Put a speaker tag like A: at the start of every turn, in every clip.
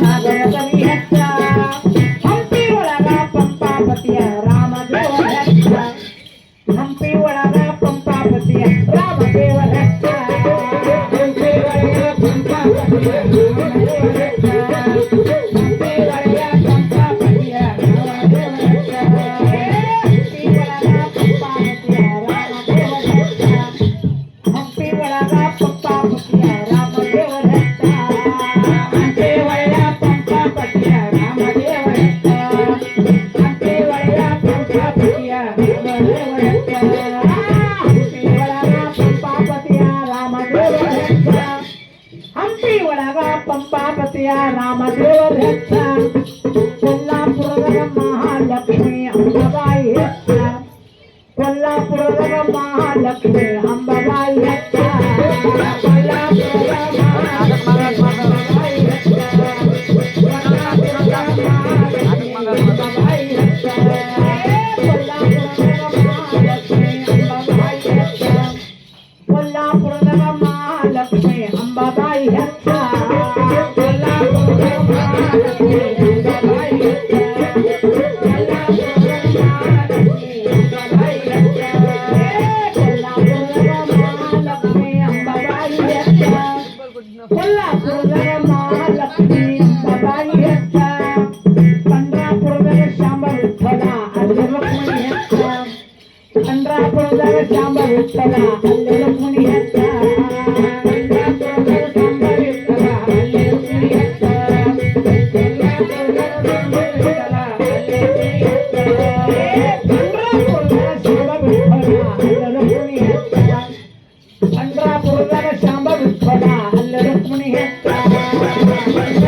A: ನಾಗರದಲ್ಲಿ ಹೆಚ್ಚ ಹಂಪಿ ಒಳಗ ಪಂಪಾಪತಿಯ ರಾಮದೇವರ ಹೆಚ್ಚ ಹಂಪಿ ಒಳಗ ಪಂಪಾಪತಿಯ ರಾಮದೇವರ ಹೆಚ್ಚ ಹಂಪಿ ಒಳಗ ಪಂಪಾಪತಿಯ ರಾಮದೇವರ ಹೆಚ್ಚ ಹಂಪಿ ಒಳಗ ಪಂಪಾಪತಿಯ ರಾಮದೇವರ ಹೆಚ್ಚ ಹಂಪಿ ಒಳಗ ಪಂಪಾಪತಿಯ ರಾಮದೇವರ ಹೆಚ್ಚ ಹಂಪಿ ಒಳಗ ಪಂಪಾಪತಿಯ ರಾಮದೇವರ ಹೆಚ್ಚ ಹಂಪಿ ಒಳಗ ಪಂಪಾಪತಿಯ ರಾಮದೇವರ ಹೆಚ್ಚ ಹಂಪಿ ಒಳಗ ಪಂಪಾಪತಿಯ ರಾಮದೇವರ ಹೆಚ್ಚ ಹಂಪಿ ಒಳಗ ಪಂಪಾಪತಿಯ ರಾಮದೇವರ ಹೆಚ್ಚ ಹಂಪಿ ಒಳಗ ಪಂಪಾಪತಿಯ ರಾಮದೇವರ ಹೆಚ್ಚ ಕೊಲ್ಲಾಪುರದ ಮಹಾಲಕ್ಷ್ಮಿ ಅಂಬಾಬಾಯಿ ಹೆಚ್ಚ ಕೊಲ್ಲಾಪುರದ ಮಹಾಲಕ್ಷ್ಮಿ ಅಂಬಾಬಾಯಿ ಹೆಚ್ಚ ಕೊಲ್ಲಾಪುರದ ಮಹಾಲಕ್ಷ್ಮಿ ಅಂಬಾಬಾಯಿ ಹೆಚ್ಚ ಕೊಲ್ಲಾಪುರದ ಮಹಾಲಕ್ಷ್ಮಿ ಅಂಬಾಬಾಯಿ ಹೆಚ್ಚ ಕೊಲ್ಲಾಪುರದ ಮಹಾಲಕ್ಷ್ಮಿ ಅಂಬಾಬಾಯಿ ಹೆಚ್ಚ ಕೊಲ್ಲಾಪುರದ ಮಹಾಲಕ್ಷ್ಮಿ ಅಂಬಾಬಾಯಿ ಹೆಚ್ಚ ಕೊಲ್ಲಾಪುರದ ಮಹಾಲಕ್ಷ್ಮಿ ಅಂಬಾಬಾಯಿ ಹೆಚ್ಚ ಕೊಲ್ಲಾಪುರದ ಮಹಾಲಕ್ಷ್ಮಿ ಅಂಬಾಬಾಯಿ ಹೆಚ್ಚ ಪಂಡ್ರಾಪುರದ ಶಾಂಬ ವಿಠಲ ಅಲ್ಲಿ ರುಕ್ಮಿಣಿ ಹೆಚ್ಚ ಪಂಡ್ರಾಪುರದ ಶಾಂಬ ವಿಠಲ ಅಲ್ಲಿ ರುಕ್ಮಿಣಿ ಹೆಚ್ಚ ಪಂಡ್ರಾಪುರದ ಶಾಂಬ ವಿಠಲ ಅಲ್ಲಿ ರುಕ್ಮಿಣಿ ಹೆಚ್ಚ ಪಂಡ್ರಾಪುರದ ಶಾಂಬ ವಿಠಲ ಅಲ್ಲಿ ರುಕ್ಮಿಣಿ ಹೆಚ್ಚ ಪಂಡ್ರಾಪುರದ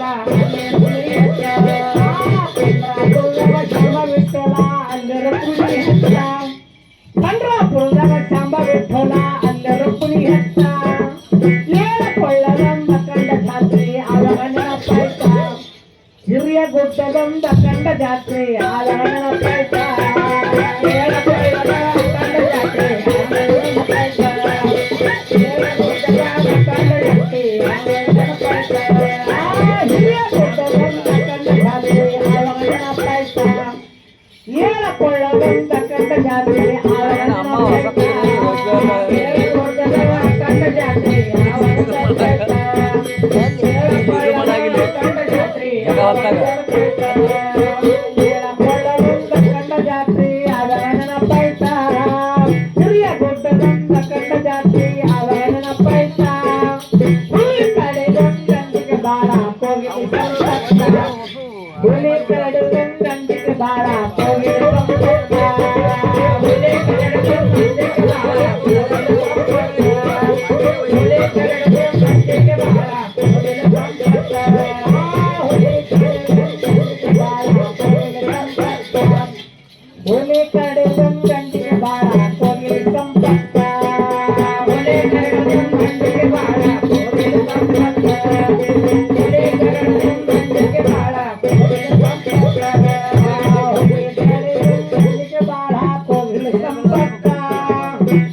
A: ಶಾಂಬ ವಿಠಲ ಅಲ್ಲಿ ರುಕ್ಮಿಣಿ ಹೆಚ್ಚ ಪಂಡ್ರಾಪುರದ ಶಾಂಬ ವಿಠಲ ಅಲ್ಲಿ ರುಕ್ಮಿಣಿ ಹೆಚ್ಚ ಪಂಡ್ರಾಪುರದ ಶಾಂಬ ವಿಠಲ ಅಲ್ಲಿ ರುಕ್ಮಿಣಿ ಹೆಚ್ಚ ಏಳಕೊಳ್ಳದಂದ ಕಂಡ ಜಾತ್ರೆ ಆವರಣನ ಪಾಯ್ತ ಹಿರಿಯ ಗುಡ್ಡದೊಂದ ಕಂಡ ಜಾತ್ರೆ ಆವರಣನ ಪಾಯ್ತ ಏಳಕೊಳ್ಳದ ಕಂಡ ಜಾತ್ರೆ ಆವರಣನ ಪಾಯ್ತ ಏಳಗುಡ್ಡದ ಕಂಡ ಜಾತ್ರೆ ಆವರಣನ ಪಾಯ್ತ ಹಿರಿಯ ಗುಡ್ಡದೊಂದ ಕಂಡ ಜಾತ್ರೆ ಆವರಣನ ಪಾಯ್ತ ಏಳಕೊಳ್ಳದಂದ ಕಂಡ ಜಾತ್ರೆ ಆವರಣನ ಪಾಯ್ತ ಏಳಗುಡ್ಡದ ಕಂಡ ಜಾತ್ರೆ ಆವರಣನ ಪಾಯ್ತ ಏಳಕೊಳ್ಳದ ಕಂಡ ಜಾತ್ರೆ ಏಳಕೊಳ್ಳದಂದ ಕಂಡ ಜಾತ್ರೆ ಆವರಣನ ಪಾಯ್ತ ಹಿರಿಯ ಗುಡ್ಡದೊಂದ ಕಂಡ ಜಾತ್ರೆ ಆವರಣನ ಪಾಯ್ತ ಹುಲಿ ಕಡೆದೊಂದಂದಿಗೆ ಬಾಳ ಕೋಗಿಲೆ ಸಂಪತ್ತ ಹುಲಿ ಕಡೆದೊಂದಂದಿಗೆ ಬಾಳ ಕೋಗಿಲೆ ಸಂಪತ್ತ ಹುಲಿ ಕಡೆದೊಂದಂದಿಗೆ ಬಾಳ ಕೋಗಿಲೆ ಸಂಪತ್ತ ಹುಲಿ ಕಡೆದೊಂದಂದಿಗೆ ಬಾಳ ಕೋಗಿಲೆ ಸಂಪತ್ತ ಹುಲಿ ಕಡೆದೊಂದಂದಿಗೆ ಬಾಳ ಕೋಗಿಲೆ ಸಂಪತ್ತ ಹುಲಿ ಕಡೆದೊಂದಂದಿಗೆ ಬಾಳ ಕೋಗಿಲೆ ಸಂಪತ್ತ ಹುಲಿ ಕಡೆದೊಂದಂದಿಗೆ ಬಾಳ ಕೋಗಿಲೆ ಸಂಪತ್ತ ಹುಲಿ ಕಡೆದೊಂದಂದಿಗೆ ಬಾಳ ಕೋಗಿಲೆ ಸಂಪತ್ತ ಹುಲಿ ಕಡೆದೊಂದಂದಿಗೆ ಬಾಳ ಕೋಗಿಲೆ ಸಂಪತ್ತ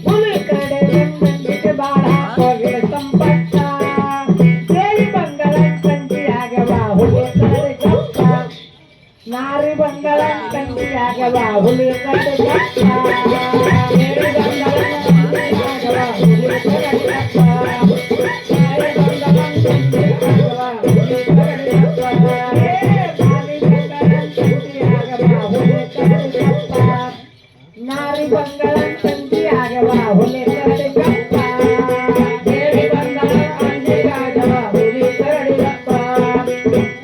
A: ಹುಲಿ ಕಡೆದೊಂದಂದಿಗೆ ಬಾಳ ಕೋಗಿಲೆ ಸಂಪತ್ತ ದೇವಿ ಬಂಗಳ ಕಂಚಿಯಾಗವ ಹುಲಿ ಕಡೆ ಗಪ್ಪ ನಾರಿ ಬಂಗಳ ಕಂಚಿಯಾಗವ ಹುಲಿ ಕಡೆ ಗಪ್ಪ ದೇವಿ ಬಂಗಳ ಕಂಚಿಯಾಗವ ಹುಲಿ ಕಡೆ ಗಪ್ಪ ನಾರಿ ಬಂಗಳ ಕಂಚಿಯಾಗವ ಹುಲಿ ಕಡೆ ಗಪ್ಪ ನಾರಿ ಬಂಗಳ ಕಂಚಿಯಾಗವ ಹುಲಿ ಕಡೆ ಗಪ್ಪ ನಾರಿ ಬಂಗಳ ಕಂಚಿಯಾಗವ ಹುಲಿ ಕಡೆ ಗಪ್ಪ ದೇವಿ ಬಂಗಳ ಅಂಜಿಯಾಗವ ಹುಲಿ ಕಡೆ ಗಪ್ಪ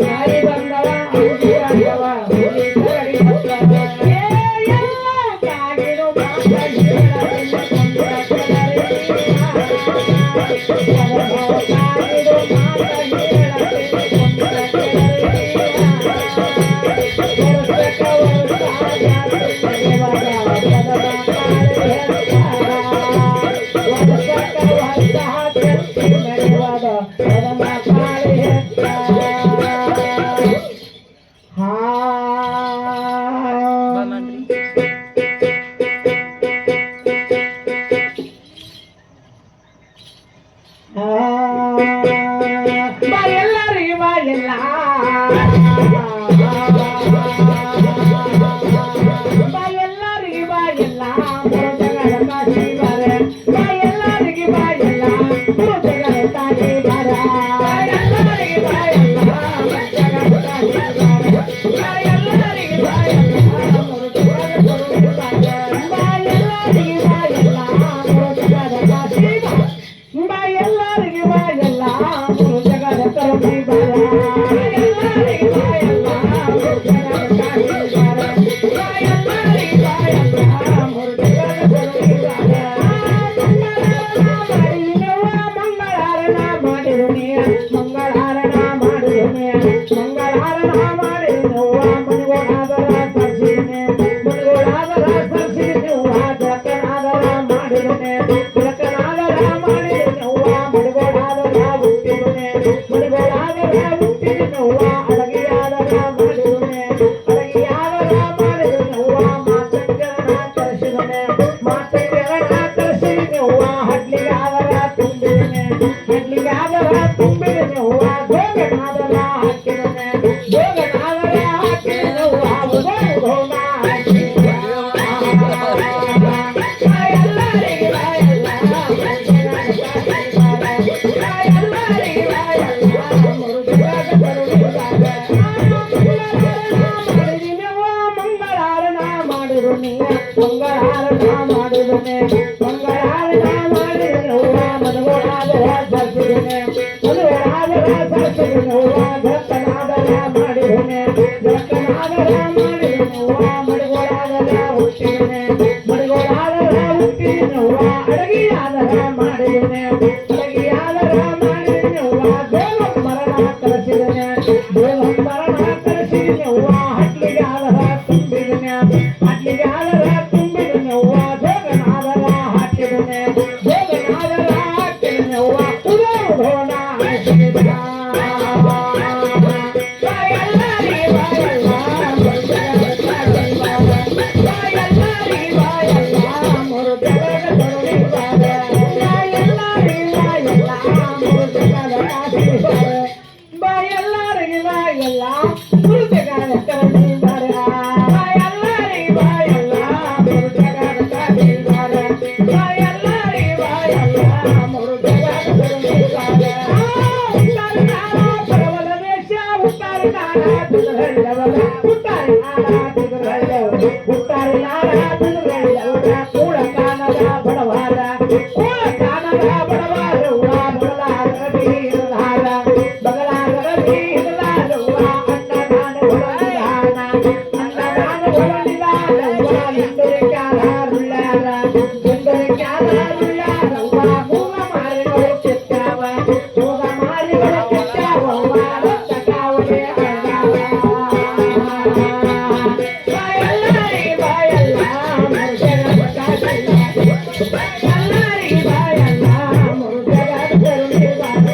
A: ನಾರಿ ಬಂಗಳ ಅಂಜಿಯಾಗವ ಹುಲಿ ಕಡೆ ಗಪ್ಪ ಎಲ್ಲ ಕಾಗಿರೋ ಮಾತ ಹೇಳಲಿಲ್ಲ ಕೊಂಡ ಕಾಗಿರೋ ಮಾತ ಹೇಳಲಿಲ್ಲ ಬಾ ಎಲ್ಲರಿಗೆ ಬಾ ಎಲ್ಲ ಬಾ ಎಲ್ಲರಿಗೆ ಬಾ ಎಲ್ಲ ಜಗದ ಕಾಶಿ ಬಾರೆ ಬಾ ಎಲ್ಲರಿಗೆ ಬಾ ಎಲ್ಲ ಜಗದ ಕಾಶಿ ಬಾರ ಎಲ್ಲರಿಗೆ ಬಾ ಎಲ್ಲ ಜಗದ ಕಾಶಿ ಬಾರ ಬಾ ಎಲ್ಲರಿಗೆ ಬಾ ಎಲ್ಲ ಬಾ ಎಲ್ಲರಿಗೆ ಬಾ ಎಲ್ಲ ಜಗದ ಕಾಶಿ ಬಾ ಎಲ್ಲರಿಗೆ ಬಾ ಎಲ್ಲ ಜಗದ ಕಾಶಿ ಬಾರ ಎಲ್ಲರಿಗೆ ಬಾ ಎಲ್ಲ ಜಗದ ಕಾಶಿ ಬಾರ ಬಾ ಎಲ್ಲರಿಗೆ ಬಾ ಎಲ್ಲ ಮಂಗಳಾರನ ಮಾಡಿರುನೆ ಮಂಗಳಾರನ ಮಾಡಿರುವ ಮನಗೋಡಾದರ ಸರ್ಸಿನೆ ಮನಗೋಡಾದರ ಸರ್ಸಿರುವ ಜಕನಾದರ ಮಾಡಿರುನೆ ಜಕನಾದರ ಮಾಡಿರುವ ಮನಗೋಡಾದರ ಹುಟ್ಟಿರುನೆ ಮನಗೋಡಾದರ ಹುಟ್ಟಿರುವ ಅಡಗಿಯಾದರ ಮಾಡಿರುನೆ ಅಡಗಿಯಾದರ ಮಾಡಿರುವ ಮಾತಂಗರನ ಕರೆಸಿರುನೆ ಮಾತಂಗರನ ಕರೆಸಿರುವ ಹಡ್ಲಿಗಾದರ ತುಂಬಿರುನೆ ಹಡ್ಲಿಗಾದರ ತುಂಬಿರುವ ಗೋಗನಾದರ ಹಾಕಿರುನೆ ಗೋಗನಾದರ ಹಾಕಿರುವ ಉದೋಣ ಮಂಗಳಾರನ ಮಾಡಿರುನೆ ಮಂಗಳಾರನ ಮಾಡಿರುನೆ ಮಂಗಳಾರನ ಮಾಡಿರುವ ಮನಗೋಡಾದರ ಸರ್ಸಿರುನೆ ಮನಗೋಡಾದರ ಸರ್ಸಿರುವ ಜಕ್ಕನಾದರ ಮಾಡಿರುನೆ ಜಕ್ಕನಾದರ ಮಾಡಿರುವ ಮನಗೋಡಾದರ ಹುಟ್ಟಿರುನೆ ಮನಗೋಡಾದರ ಹುಟ್ಟಿರುವ ಅಡಗಿಯಾದರ ಮಾಡಿರುನೆ ಅಡಗಿಯಾದರ ಮಾಡಿರುವ ದೇವಂಬರನ ಕರೆಸಿರುನೆ ದೇವಂಬರನ ಕರೆಸಿರುವ ಹಡ್ಲಿಗಾದರ ತುಂಬಿರುನೆ ಹಡ್ಲಿಗಾದರ ತುಂಬಿರುವ ಜಗನಾದರ ಹಾಕಿರುನೆ ಜಗನಾದರ ಹಾಕಿರುವ ಉದೋಣ ಬಾ ಎಲ್ಲರಿಗೆ ಬಾ ಎಲ್ಲ ಗುರುಜಗದ ಕರಡಿ ಬಾರ ಬಾ ಎಲ್ಲರಿಗೆ ಬಾ ಎಲ್ಲ ಗುರುಜಗದ ಕರಡಿ ಬಾರ ಬಾ ಎಲ್ಲರಿಗೆ ಬಾ ಎಲ್ಲ ಗುರುಜಗದ ಕರಡಿ ಬಾರ ಉತ್ತಾರೆ ನಾಡ ಪರವಲ ದೇಶ ಉತ್ತಾರೆ ನಾಡ ತಿರುಗಳ್ಳವರ ಉತ್ತಾರೆ ನಾಡ ತಿರುಗಳ್ಳವರ ಉತ್ತಾರೆ ನಾಡ ತಿರುಗಳ್ಳವರ ಕೂಳ ಕಾನದ ಬಡವಾರ ಕೂಳ ಕಾನದ ಬಡವಾರ ಬಗಲಾದ ಬೀರಲಾರ ಬಗಲಾದ ಬೀರಲಾರವ್ವ ಅನ್ನದಾನ ಹೊರಡಿದಾನ ಅನ್ನದಾನ ಹೊರಡಿದಾರವ್ವ ಹಿಂದರಿ ಕ್ಯಾಲಾರುಳ್ಳ್ಯಾರ ಹಿಂದರಿ ಕ್ಯಾಲಾರುಳ್ಳ್ಯಾರವ್ವ ಮೂಗ ಮಾರಿಗಳು ಕಿತ್ತಾವ ಮೂಗ ಮಾರಿಗಳು ಕಿತ್ತಾವವ್ವ ರಕ್ತಕಾವಲೆ ಬಾಯಲ್ಲರಿ ಬಾಯಲ್ಲ ಮುರುಗನ ಕಾಸಿಲ್ಲ ಎಲ್ಲರಿ ಬಾಯಲ್ಲ ಮುರುಗನ ಕರುಣಿ ಬಾರ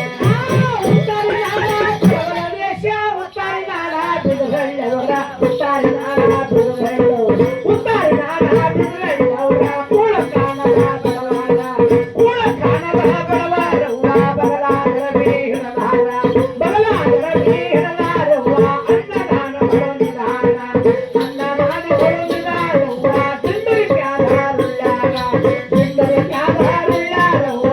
A: ಉತ್ತಾರೆ ನಾಡ ಪ್ರಬಲ ದೇಶ ಉತ್ತಾರೆ ನಾಡ ಬಿಡುಗಳ್ಳವರ ಉತ್ತಾರೆ ನಾಡ ಬಿಡುಗಳ್ಳವರ ಉತ್ತಾರೆ ನಾಡ ಬಿಡುಗಳ್ಳವರ ಕೂಳ ಕಾಣದ ಬಡವಾರ ಕೂಳ ಕಾಣದ ಬಡವಾರವ್ವ ಬಗಲಾದರ ಬೀರಲಾರ ಬಗಲಾದರ ಬೀರಲಾರವ್ವ ಅನ್ನದಾನ ಹೊರಡಿದಾನ ಅನ್ನದಾನ ಹೊರಡಿದಾರವ್ವ ತಿಂದರಿ ಕ್ಯಾಲಾರುಳ್ಳ್ಯಾರ ತಿಂದರಿ ಕ್ಯಾಲಾರುಳ್ಳ್ಯಾರವ್ವ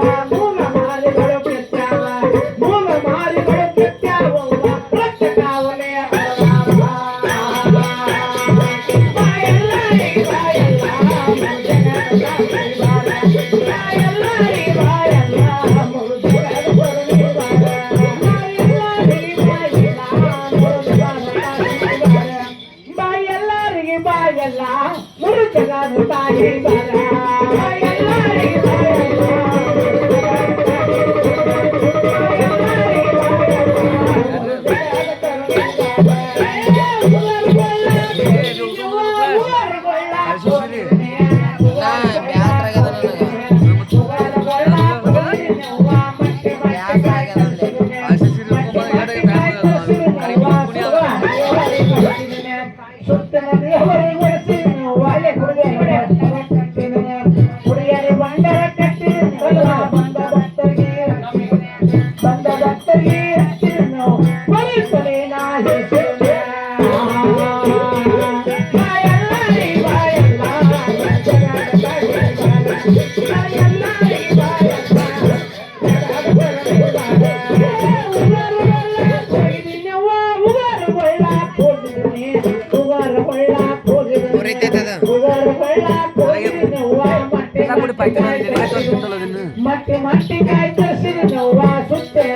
A: ಮಟ್ಟಿ ಮಟ್ಟಿ ಕಾಯಿ ತರಿಸಿದ ನೋವ ಸುತ್ತಲ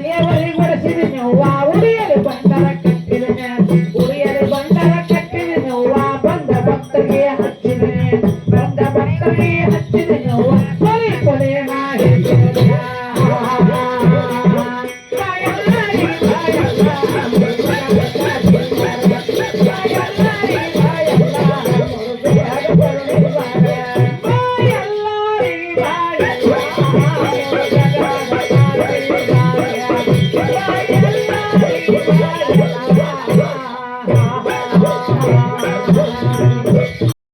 A: ದೇವರಿಗೆ ಬಡಿಸಿದ ನೋವ ಉಡಿಯಲು ಬಂಡರ ಕಟ್ಟಿದನೆ ಉಡಿಯಲು ಬಂಡರ ಕಟ್ಟಿದ ನೋವ ಬಂದ ಭಕ್ತರಿಗೆ ಹಚ್ಚಿದನೆ ಬಂದ ಭಕ್ತರಿಗೆ ಹಚ್ಚಿದ ನೋವ